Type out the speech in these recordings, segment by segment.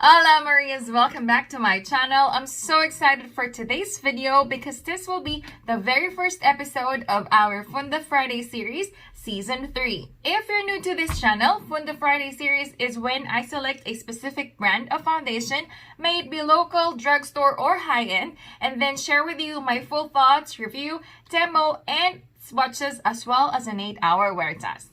Hola Marias! Welcome back to my channel. I'm so excited for today's video because this will be the very first episode of our Funda Friday series, Season 3. If you're new to this channel, Funda Friday series is when I select a specific brand of foundation, may it be local, drugstore, or high-end, and then share with you my full thoughts, review, demo, and swatches as well as an 8-hour wear test.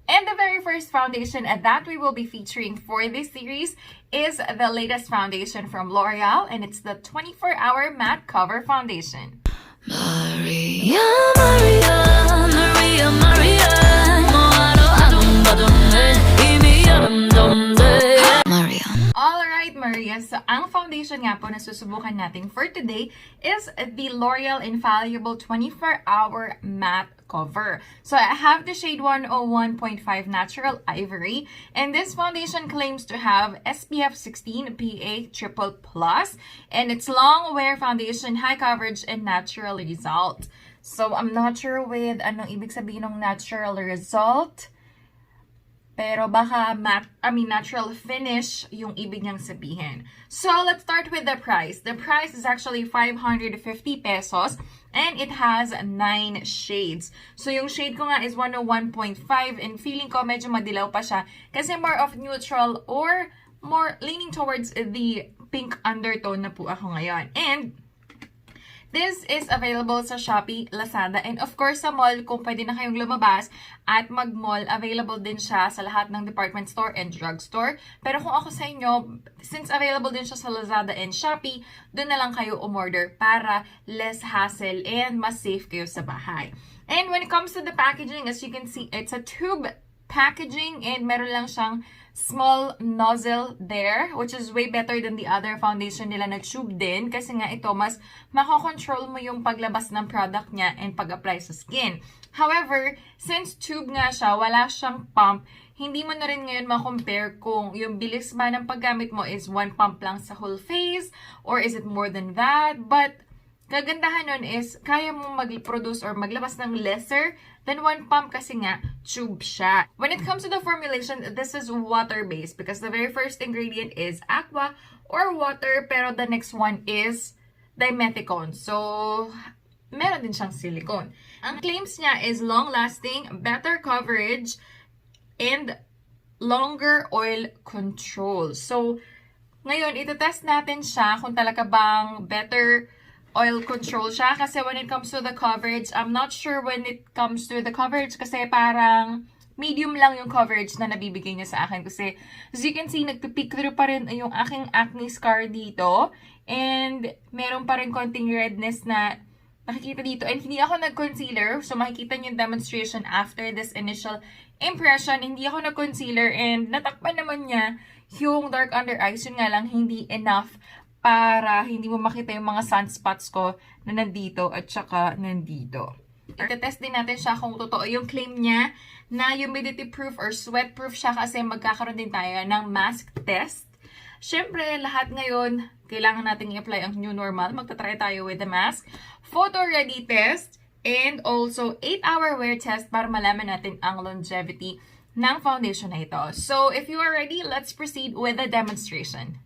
And the very first foundation that we will be featuring for this series is the latest foundation from Loreal, and it's the 24-hour matte cover foundation. Maria, Maria, Maria, Maria, Maria. Alright, Maria. So, ang foundation nga po na susubukan natin for today is the L'Oreal Infallible 24-hour matte cover. So I have the shade 101.5 Natural Ivory, and this foundation claims to have SPF 16 PA+++, and it's long wear foundation, high coverage, and natural result. So I'm not sure with anong ibig sabihin ng natural result, pero baka natural finish yung ibig niyang sabihin. So let's start with the price. The price is actually 550 pesos. And it has 9 shades. So, yung shade ko nga is 101.5 and feeling ko medyo madilaw pa siya kasi more of neutral or more leaning towards the pink undertone na po ako ngayon. And this is available sa Shopee, Lazada, and of course sa mall kung pwede na kayong lumabas at mag-mall. Available din siya sa lahat ng department store and drugstore. Pero kung ako sa inyo, since available din siya sa Lazada and Shopee, doon na lang kayo umorder para less hassle and mas safe kayo sa bahay. And when it comes to the packaging, as you can see, it's a tube packaging and meron lang siyang small nozzle there, which is way better than the other foundation nila na tube din kasi nga ito mas makokontrol mo yung paglabas ng product niya and pag-apply sa skin. However, since tube nga siya, wala siyang pump, hindi mo na rin ngayon ma-compare kung yung bilis ba ng paggamit mo is one pump lang sa whole face or is it more than that. But kagandahan nun is kaya mo mag-produce or maglabas ng lesser than one pump kasi nga tube siya. When it comes to the formulation, this is water-based because the very first ingredient is aqua or water, pero the next one is dimethicone. So, meron din siyang silicone. Ang claims niya is long-lasting, better coverage, and longer oil control. So, ngayon, itetest natin siya kung talaga bang better oil control siya kasi when it comes to the coverage, I'm not sure when it comes to the coverage kasi parang medium lang yung coverage na nabibigay niya sa akin kasi as you can see, nagpipick through pa rin yung aking acne scar dito and meron pa rin konting redness na nakikita dito and hindi ako nag-concealer, so makikita niyo yung demonstration after this initial impression. Hindi ako nag-concealer and natakpan naman niya yung dark under eyes, yun nga lang hindi enough para hindi mo makita yung mga sunspots ko na nandito at saka nandito. Itetest din natin siya kung totoo yung claim niya na humidity proof or sweat proof siya kasi magkakaroon din tayo ng mask test. Siyempre, lahat ngayon, kailangan natin i-apply ang new normal. Magta-try tayo with the mask. Photo ready test and also 8-hour wear test para malaman natin ang longevity ng foundation na ito. So, if you are ready, let's proceed with the demonstration.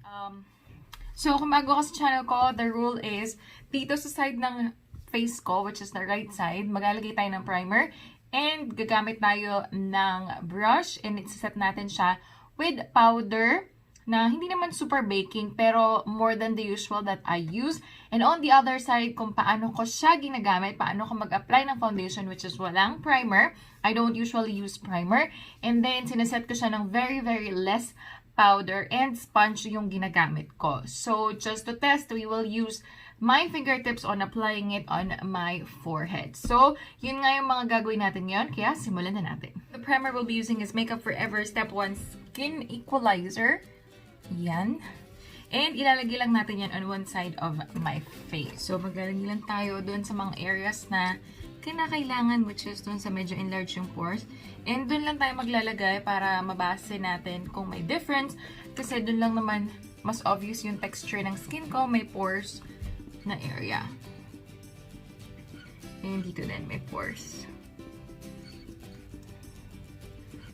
So, kung bago ka sa channel ko, the rule is, dito sa side ng face ko, which is the right side, maglalagay tayo ng primer, and gagamit tayo ng brush, and set natin siya with powder, na hindi naman super baking, pero more than the usual that I use. And on the other side, kung paano ko siya ginagamit, paano ko mag-apply ng foundation, which is walang primer. I don't usually use primer. And then, sineset ko siya ng very, very less powder and sponge yung ginagamit ko. So, just to test, we will use my fingertips on applying it on my forehead. So, yun nga yung mga gagawin natin ngayon, kaya simulan na natin. The primer we'll be using is Makeup Forever Step 1 Skin Equalizer. Yan. And ilalagay lang natin yan on one side of my face. So, maglalagay lang tayo dun sa mga areas na kinakailangan, which is dun sa medyo enlarge yung pores. And dun lang tayo maglalagay para mabase natin kung may difference. Kasi dun lang naman mas obvious yung texture ng skin ko. May pores na area. And dito din may pores.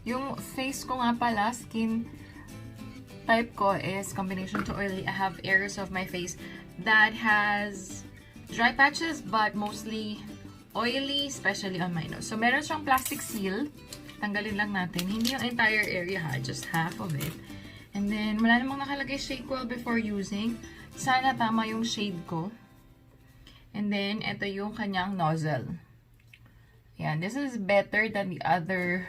Yung face ko nga pala, skin type ko is combination to oily. I have areas of my face that has dry patches but mostly oily, especially on my nose. So, meron siyang plastic seal. Tanggalin lang natin. Hindi yung entire area ha, just half of it. And then, wala namang nakalagay shake well before using. Sana tama yung shade ko. And then, ito yung kanyang nozzle. Yan, this is better than the other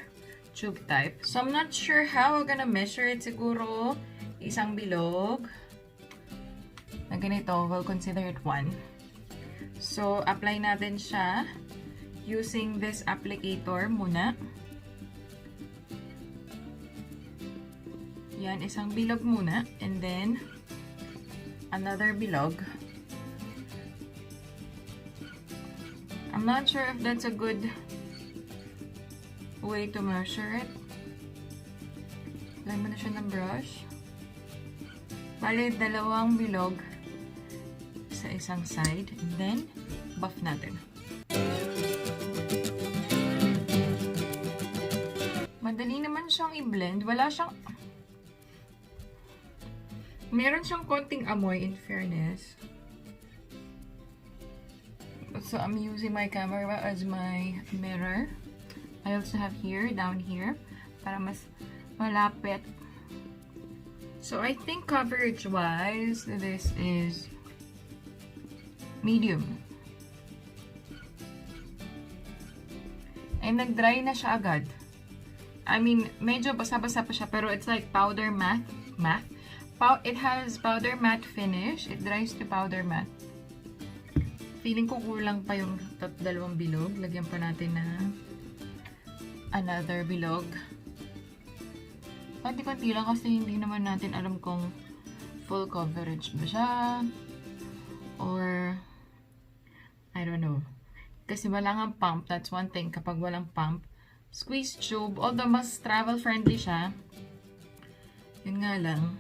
tube type. So, I'm not sure how I'm gonna measure it. Siguro, isang bilog. Na ganito, we'll consider it 1. So, apply natin siya using this applicator muna. Yan, isang bilog muna. And then, another bilog. I'm not sure if that's a good way to measure it. Lagyan mo na siya ng brush. Bali, dalawang bilog sa isang side. And then, buff natin. Madali naman siyang i-blend. Wala siyang... Meron siyang konting amoy, in fairness. So, I'm using my camera as my mirror. I also have here, down here, para mas malapit. So, I think coverage-wise, this is medium. And nag-dry na siya agad. I mean, medyo basa-basa pa siya, pero it's like powder matte. It has powder matte finish. It dries to powder matte. Feeling ko kulang pa yung dalawang bilog. Lagyan pa natin na another bilog. Konti-konti lang kasi hindi naman natin alam kung full coverage ba siya. Or, I don't know. Kasi wala nga pump. That's one thing. Kapag walang pump, squeeze tube. Although mas travel-friendly siya. Yun nga lang.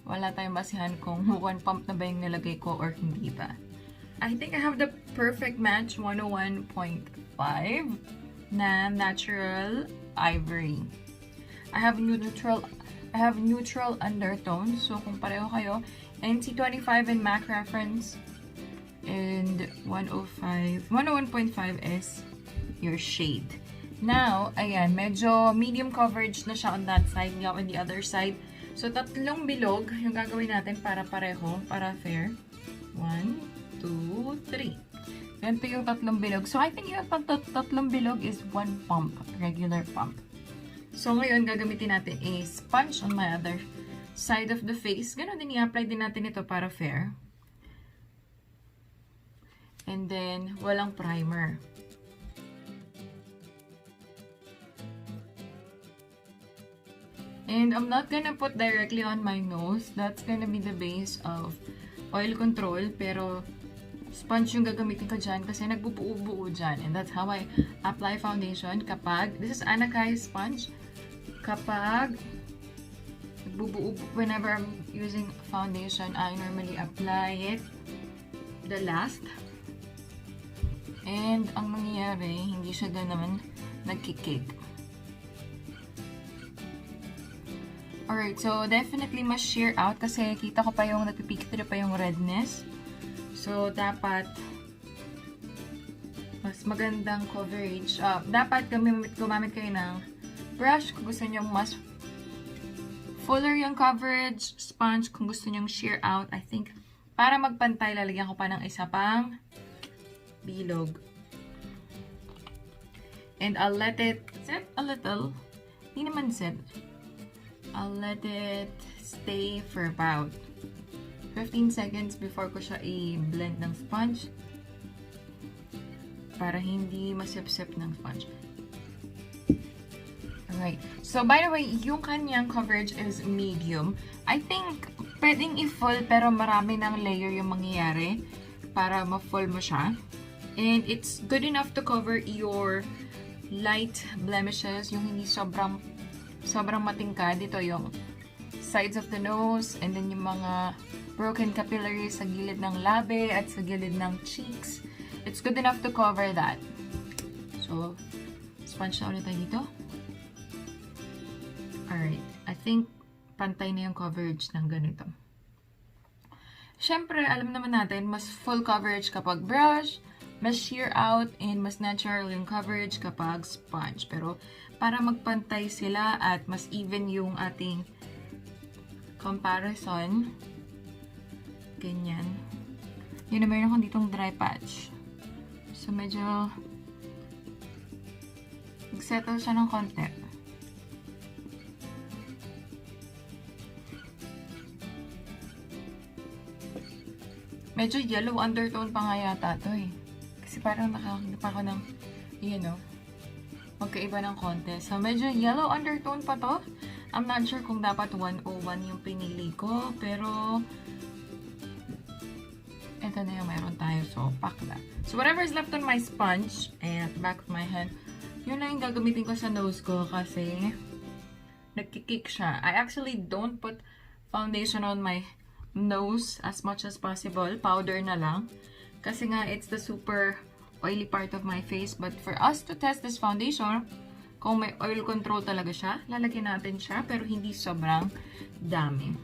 Wala tayong basihan kung one pump na ba yung nilagay ko or hindi ba. I think I have the perfect match 101.5 na natural ivory. I have neutral undertone. So kung pareho kayo, NC25 and MAC reference and 101.5 is your shade. Now, ayan, medyo medium coverage na siya on that side, nga on the other side. So, tatlong bilog yung gagawin natin para pareho, para fair. 1, 2, 3. Ganito yung tatlong bilog. So, I think yung tatlong bilog is one pump, regular pump. So, ngayon, gagamitin natin a sponge on my other side of the face. Ganon din, i-apply din natin ito para fair. And then, walang primer. And I'm not gonna put directly on my nose. That's gonna be the base of oil control. Pero, sponge yung gagamitin ko dyan kasi nagbubuo-buo dyan. And that's how I apply foundation kapag, this is Anakai sponge. Kapag nagbubuo, whenever I'm using foundation, I normally apply it the last. And ang mangyayari, hindi siya naman nagkikik. Alright, so definitely mas sheer out kasi kita ko pa yung nagpipikit pa yung redness. So, dapat mas magandang coverage. Dapat gumamit kayo ng brush kung gusto nyo mas fuller yung coverage. Sponge kung gusto nyo sheer out. I think, para magpantay, lalagyan ko pa ng isa pang bilog. And I'll let it set a little. Hindi naman set. I'll let it stay for about 15 seconds before ko siya i-blend ng sponge. Para hindi masip-sip ng sponge. Alright. So, by the way, yung kanyang coverage is medium. I think, pwedeng i-full pero marami ng layer yung mangyayari para ma-full mo siya. And it's good enough to cover your light blemishes, yung hindi sobrang matingkad. Dito yung sides of the nose, and then yung mga broken capillaries sa gilid ng labi at sa gilid ng cheeks. It's good enough to cover that. So, sponge na ulit tayo dito. Alright, I think pantay na yung coverage ng ganito. Siyempre, alam naman natin, mas full coverage kapag brush, mas sheer out, and mas natural yung coverage kapag sponge. Pero, para magpantay sila at mas even yung ating comparison, ganyan. Yun na, meron akong ditong dry patch. So, medyo nag-settle siya ng konti. Medyo yellow undertone pa nga yata to eh. Kasi parang nakakita pa ako ng, you know, magkaiba ng konti. So, medyo yellow undertone pa to. I'm not sure kung dapat 101 yung pinili ko. Pero, ito na yung meron tayo. So, pack that. So, whatever is left on my sponge and at the back of my hand, yun na yung gagamitin ko sa nose ko kasi nagkikik siya. I actually don't put foundation on my nose as much as possible. Powder na lang. Kasi nga, it's the super oily part of my face. But for us to test this foundation, kung may oil control talaga siya, lalagyan natin siya, pero hindi sobrang dami.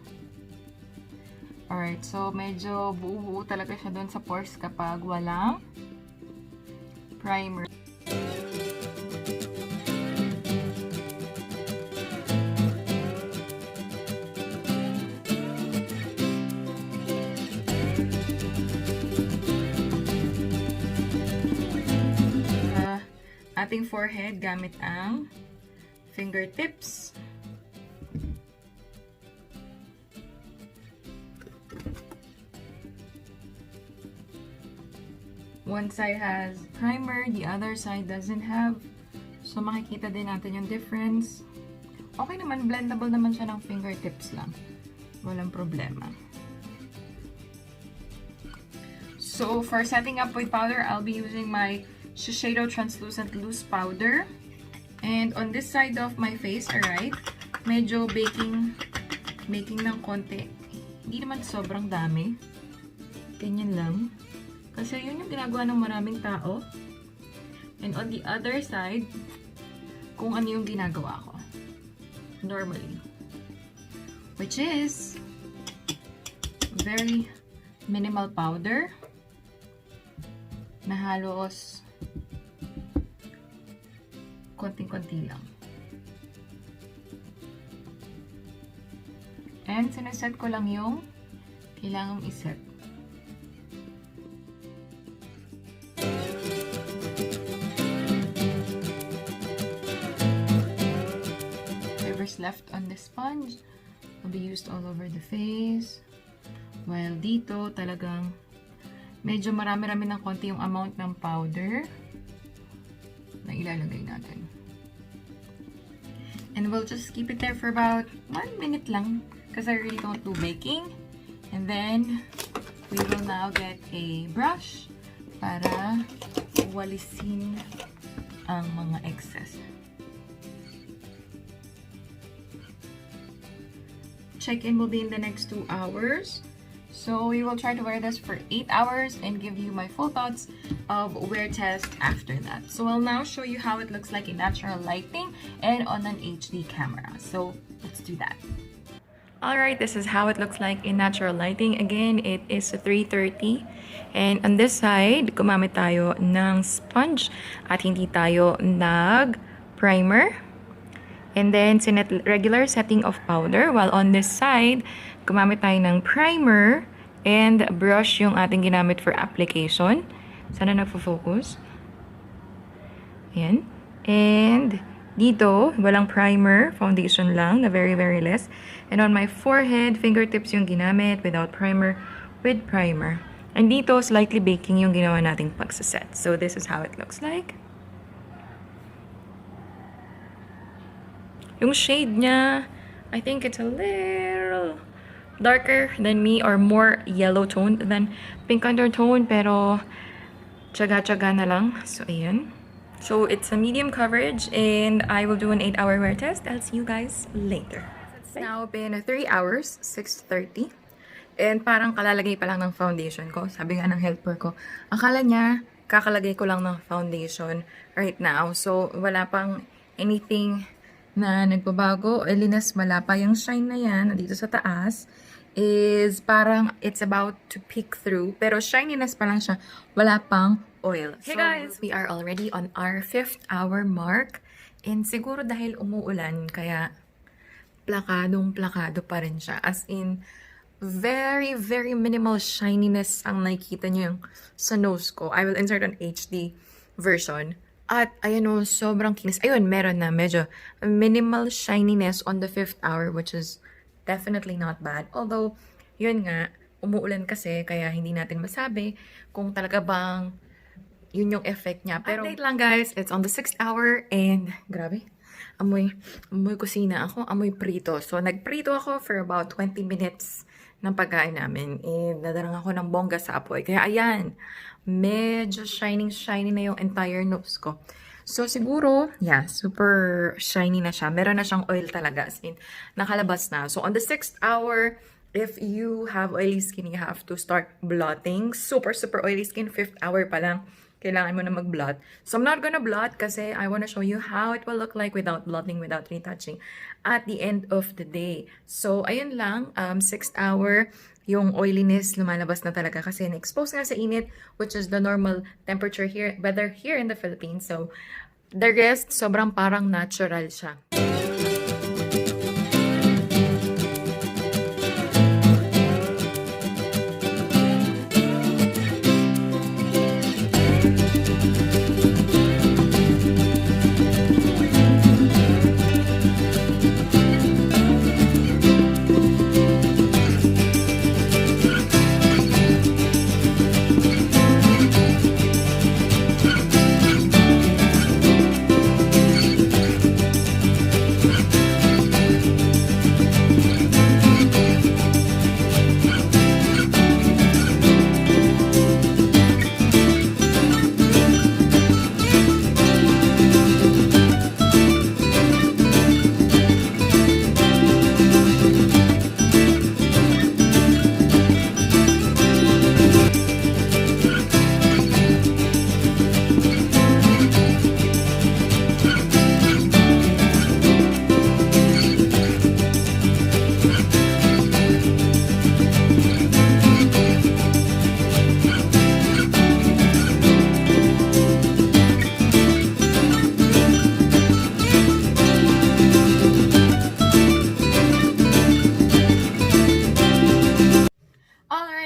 Alright, so medyo buo-buo talaga siya doon sa pores kapag walang primer. Ating forehead gamit ang fingertips. One side has primer, the other side doesn't have. So makikita din natin yung difference. Okay naman, blendable naman siya ng fingertips lang. Walang problema. So for setting up with powder, I'll be using my Shiseido Translucent Loose Powder. And on this side of my face, alright, medyo baking ng konti. Hindi naman sobrang dami. Ganyan lang. Kasi yun yung ginagawa ng maraming tao. And on the other side, kung ano yung ginagawa ko. Normally. Which is very minimal powder na halos konting-konti lang. And sineset ko lang yung kailangang iset. Whatever's left on the sponge will be used all over the face. While dito talagang medyo marami-rami ng konti yung amount ng powder na ilalagay natin. And we'll just keep it there for about 1 minute lang because I really don't do baking. And then, we will now get a brush para walisin ang mga excess. Check-in will be in the next 2 hours. So we will try to wear this for 8 hours and give you my full thoughts of wear test after that. So I'll now show you how it looks like in natural lighting and on an HD camera. So let's do that. Alright, this is how it looks like in natural lighting. Again, it is 3:30. And on this side, gumamit tayo ng sponge at hindi tayo nag-primer. And then, regular setting of powder. While on this side, gumamit tayo ng primer and brush yung ating ginamit for application. Sana nagfo-focus. Ayan. And dito, walang primer. Foundation lang na very, very less. And on my forehead, fingertips yung ginamit without primer, with primer. And dito, slightly baking yung ginawa nating pagsaset. So, this is how it looks like. Yung shade niya, I think it's a little darker than me or more yellow toned than pink undertone, pero tsaga-tsaga na lang. So, ayan. So, it's a medium coverage and I will do an 8-hour wear test. I'll see you guys later. It's now been 3 hours, 6:30. And parang kalalagay pa lang ng foundation ko. Sabi nga ng helper ko, akala niya kakalagay ko lang ng foundation right now. So, wala pang anything na nagbabago. Oiliness, wala pa. Yung shine na yan, nandito sa taas, is parang it's about to peek through. Pero shininess pa lang siya. Wala pang oil. Hey guys! We are already on our 5th hour mark. And siguro dahil umuulan, kaya plakado pa rin siya. As in, very, very minimal shininess ang nakikita niyo yung sa nose ko. I will insert an HD version. At, ayan o, sobrang kinis. Ayun, meron na medyo minimal shininess on the 5th hour, which is definitely not bad. Although, yun nga, umuulan kasi, kaya hindi natin masabi kung talaga bang yun yung effect niya. Pero, update lang guys, it's on the 6th hour, and, grabe, amoy kusina ako, amoy prito. So, nagprito ako for about 20 minutes ng pagkain namin. And nadarang ako ng bongga sa apoy. Kaya ayan, medyo shiny na yung entire nose ko. So siguro, yeah, super shiny na siya. Meron na siyang oil talaga. As in, nakalabas na. So on the 6th hour, if you have oily skin, you have to start blotting. Super oily skin, 5th hour pa lang. Kailangan mo na mag-blot. So, I'm not gonna blot kasi I wanna show you how it will look like without blotting, without retouching at the end of the day. So, ayun lang. 6th hour, yung oiliness lumalabas na talaga kasi na-expose nga sa init, which is the normal temperature here, weather here in the Philippines. So, the rest, sobrang parang natural siya.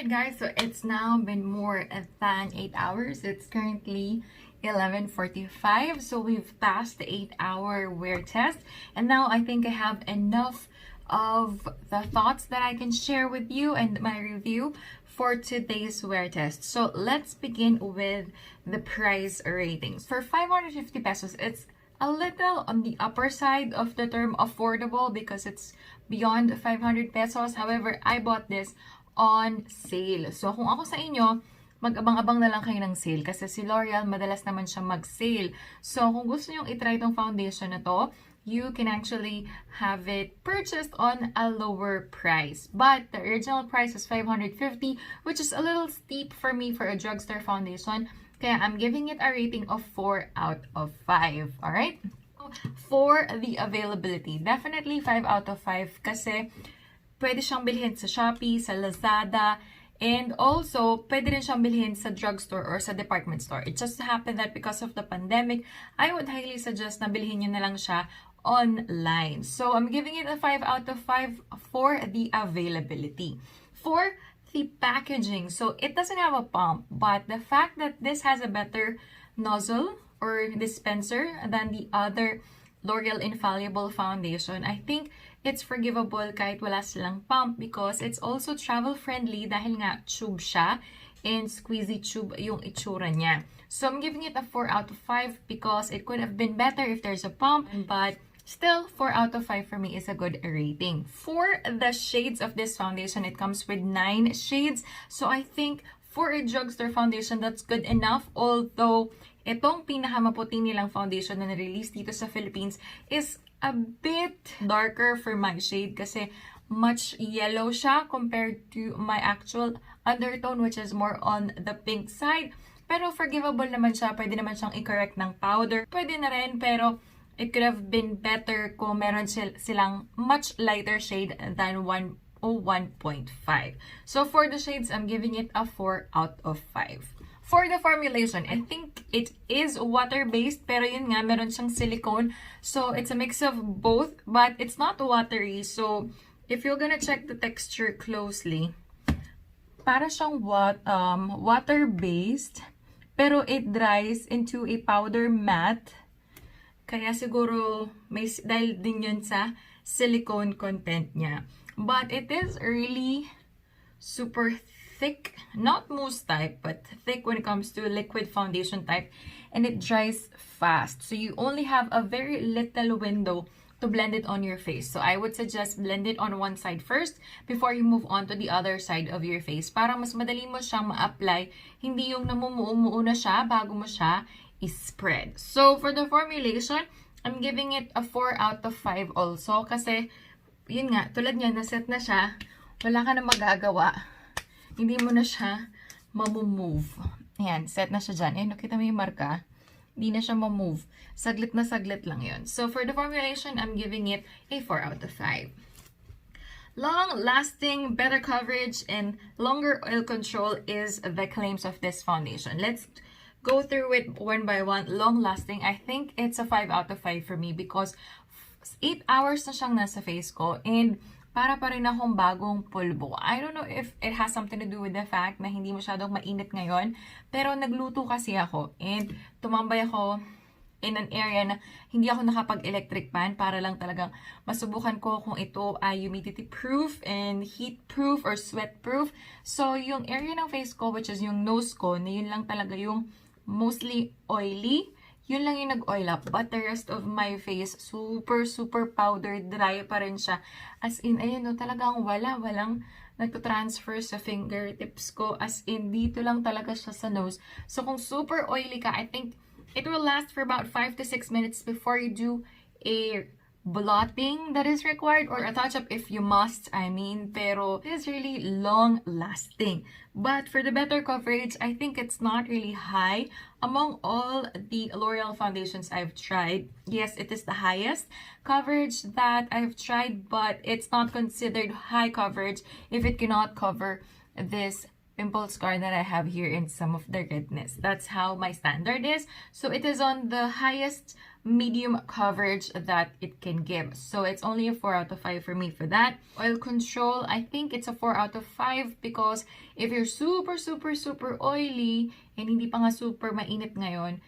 Guys, so it's now been more than 8 hours. It's currently 11:45, so we've passed the 8-hour wear test, and now I think I have enough of the thoughts that I can share with you and my review for today's wear test. So let's begin with the price ratings. For 550 pesos, it's a little on the upper side of the term affordable because it's beyond 500 pesos. However, I bought this on sale. So, kung ako sa inyo, mag-abang-abang na lang kayo ng sale kasi si Loreal, madalas naman siya mag-sale. So, kung gusto nyong itry itong foundation na to, you can actually have it purchased on a lower price. But, the original price is 550, which is a little steep for me for a drugstore foundation. Kaya, I'm giving it a rating of 4 out of 5. Alright? For the availability, definitely 5 out of 5 kasi pwede siyang bilhin sa Shopee, sa Lazada, and also, pwede rin siyang bilhin sa drugstore or sa department store. It just happened that because of the pandemic, I would highly suggest na bilhin nyo na lang siya online. So, I'm giving it a 5 out of 5 for the availability. For the packaging, so it doesn't have a pump, but the fact that this has a better nozzle or dispenser than the other L'Oreal Infallible foundation, I think it's forgivable kahit wala silang pump because it's also travel-friendly dahil nga tube siya and squeezy tube yung itsura niya. So, I'm giving it a 4 out of 5 because it could have been better if there's a pump, but still, 4 out of 5 for me is a good rating. For the shades of this foundation, it comes with 9 shades. So, I think for a drugstore foundation, that's good enough. Although, itong pinakamaputi nilang foundation na na-release dito sa Philippines is a bit darker for my shade kasi much yellow siya compared to my actual undertone, which is more on the pink side. Pero forgivable naman siya. Pwede naman siyang i-correct ng powder. Pwede na rin, pero it could have been better kung meron silang much lighter shade than 101.5. So for the shades, I'm giving it a 4 out of 5. For the formulation, I think it is water-based, pero yun nga, meron siyang silicone. So it's a mix of both, but it's not watery. So if you're gonna check the texture closely, para siyang water-based, pero it dries into a powder matte. Kaya siguro dahil din yun sa silicone content niya. But it is really super thick, not mousse type, but thick when it comes to liquid foundation type, and it dries fast. So you only have a very little window to blend it on your face. So I would suggest blend it on one side first before you move on to the other side of your face para mas madali mo siyang ma-apply, hindi yung namumuo-muo na siya bago mo siya i-spread. So for the formulation, I'm giving it a 4 out of 5 also kasi yun nga, tulad niya, naset na siya, wala ka na magagawa. Hindi mo na siya mamove. Ayan, set na siya dyan. Eh, nakita mo yung marka? Hindi na siya mamove. Saglit na saglit lang yun. So, for the formulation, I'm giving it a 4 out of 5. Long-lasting, better coverage, and longer oil control is the claims of this foundation. Let's go through it one by one. Long-lasting, I think it's a 5 out of 5 for me because 8 hours na siyang nasa face ko, and para pa rin akong bagong pulbo. I don't know if it has something to do with the fact na hindi masyadong mainit ngayon, pero nagluto kasi ako and tumambay ako in an area na hindi ako nakapag-electric fan para lang talagang masubukan ko kung ito ay humidity proof and heat proof or sweat proof. So yung area ng face ko, which is yung nose ko, na yun lang talaga yung mostly oily, yun lang yung nag-oil up. But the rest of my face, super powder dry pa rin siya. As in, ayun no, talagang walang nagto-transfer sa fingertips ko. As in, dito lang talaga siya sa nose. So kung super oily ka, I think it will last for about 5 to 6 minutes before you do a blotting that is required or a touch-up if you must, I mean. Pero it is really long-lasting. But for the better coverage, I think it's not really high. Among all the L'Oreal foundations I've tried, yes, it is the highest coverage that I've tried, but it's not considered high coverage if it cannot cover this pimple scar that I have here in some of the redness. That's how my standard is. So it is on the highest medium coverage that it can give. So it's only a 4 out of 5 for me for that. Oil control, I think it's a 4 out of 5 because if you're super oily and hindi pa nga super mainit ngayon,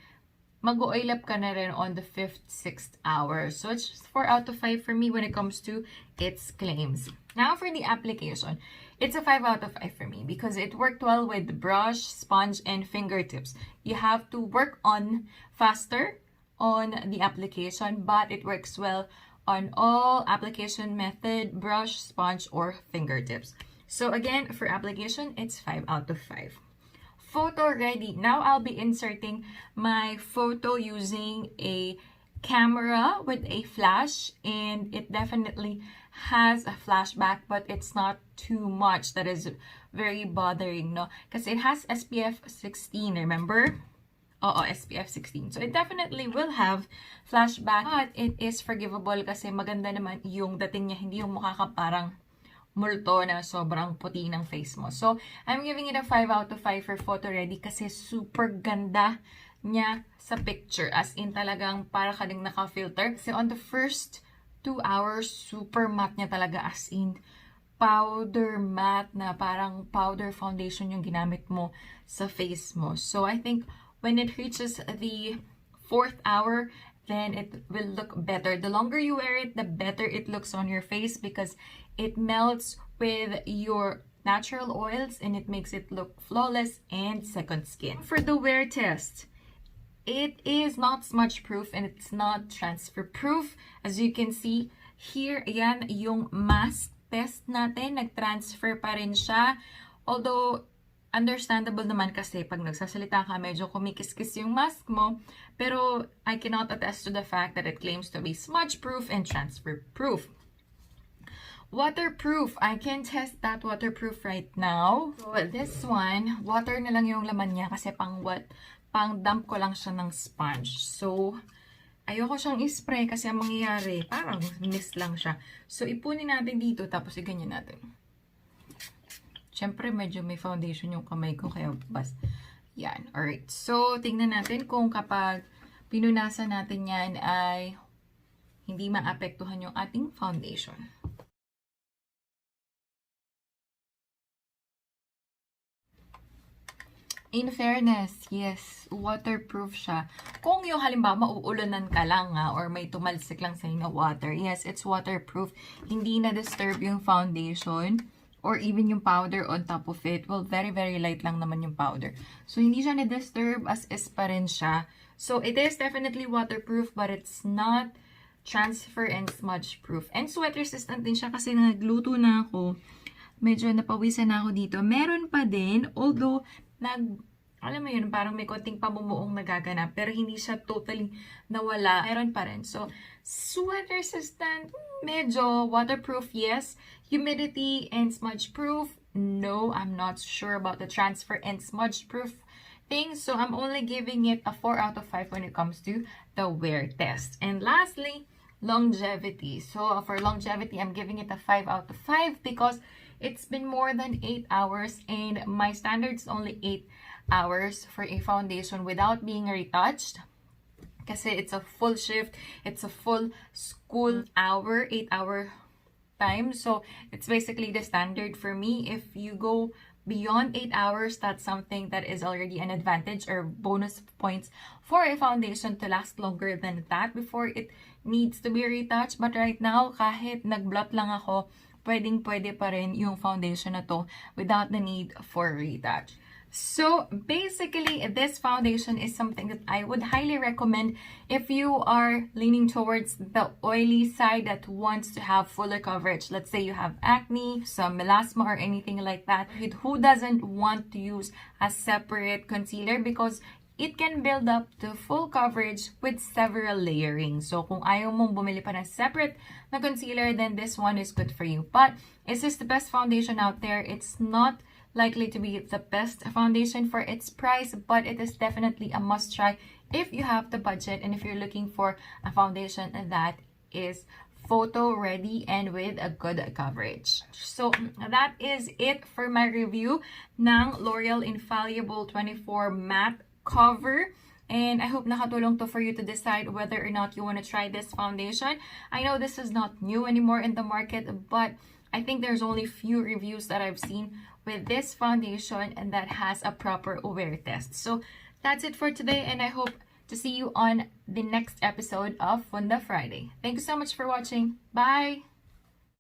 mag-oil up ka na rin on the 5th, 6th hour. So it's just 4 out of 5 for me when it comes to its claims. Now for the application, it's a 5 out of 5 for me because it worked well with the brush, sponge, and fingertips. You have to work on faster on the application, but it works well on all application method, brush, sponge, or fingertips. So again, for application, it's 5 out of 5. Photo ready. Now I'll be inserting my photo using a camera with a flash, and it definitely has a flashback, but it's not too much that is very bothering, no? Because it has SPF 16, remember? Oo, SPF 16. So it definitely will have flashback, but it is forgivable kasi maganda naman yung dating niya, hindi yung mukha ka parang multo na sobrang puti ng face mo. So I'm giving it a 5 out of 5 for photo ready kasi super ganda niya sa picture. As in talagang para ka ding naka-filter. Kasi on the first 2 hours, super matte niya talaga. As in powder matte na parang powder foundation yung ginamit mo sa face mo. So I think when it reaches the 4th hour, then it will look better. The longer you wear it, the better it looks on your face because it melts with your natural oils and it makes it look flawless and second skin. For the wear test, it is not smudge proof and it's not transfer proof. As you can see here, yan yung mask test natin, nag-transfer pa rin siya. Although understandable naman kasi pag nagsasalita ka, medyo kumikis-kis yung mask mo. Pero I cannot attest to the fact that it claims to be smudge-proof and transfer-proof. Waterproof. I can test that waterproof right now. So this one, water na lang yung laman niya kasi pang dump ko lang siya ng sponge. So ayoko siyang i-spray kasi ang mangyayari, parang mist lang siya. So, ipunin natin dito, tapos iganyan natin. Siyempre, medyo may foundation yung kamay ko, kaya bas. Yan. Alright. So, tingnan natin kung kapag pinunasan natin yan ay hindi maapektuhan yung ating foundation. In fairness, yes, waterproof siya. Kung yung halimbawa mauulanan ka lang or may tumalsik lang sa na water, yes, it's waterproof. Hindi na-disturb yung foundation or even yung powder on top of it. Well, very, very light lang naman yung powder. So, hindi siya na-disturb, as is pa rin siya. So, it is definitely waterproof, but it's not transfer and smudge proof. And sweat resistant din siya kasi nagluto na ako. Medyo napawisan na ako dito. Meron pa din, although alam mo yun, parang may konting pamumuong nagaganap, pero hindi siya totally nawala. Meron pa rin. So, sweat resistant, medyo waterproof, yes. Humidity and smudge proof, no. I'm not sure about the transfer and smudge proof thing. So, I'm only giving it a 4 out of 5 when it comes to the wear test. And lastly, longevity. So, for longevity, I'm giving it a 5 out of 5 because it's been more than 8 hours and my standard is only 8 hours for a foundation without being retouched. Kasi it's a full shift, it's a full school hour, 8-hour time. So, it's basically the standard for me. If you go beyond 8 hours, that's something that is already an advantage or bonus points for a foundation to last longer than that before it needs to be retouched. But right now, kahit nag-blot lang ako, pwedeng-pwede pa rin yung foundation na to without the need for retouch. So, basically, this foundation is something that I would highly recommend if you are leaning towards the oily side that wants to have fuller coverage. Let's say you have acne, some melasma, or anything like that. Who doesn't want to use a separate concealer because it can build up to full coverage with several layering. So, kung ayaw mong bumili pa ng separate na concealer, then this one is good for you. But, is this the best foundation out there? It's not likely to be the best foundation for its price, but it is definitely a must-try if you have the budget and if you're looking for a foundation that is photo ready and with a good coverage. So, that is it for my review ng L'Oreal Infallible 24 Matte Cover. And I hope nakatulong to for you to decide whether or not you want to try this foundation. I know this is not new anymore in the market, but I think there's only few reviews that I've seen with this foundation and that has a proper wear test. So that's it for today, and I hope to see you on the next episode of Funda Friday. Thank you so much for watching. Bye!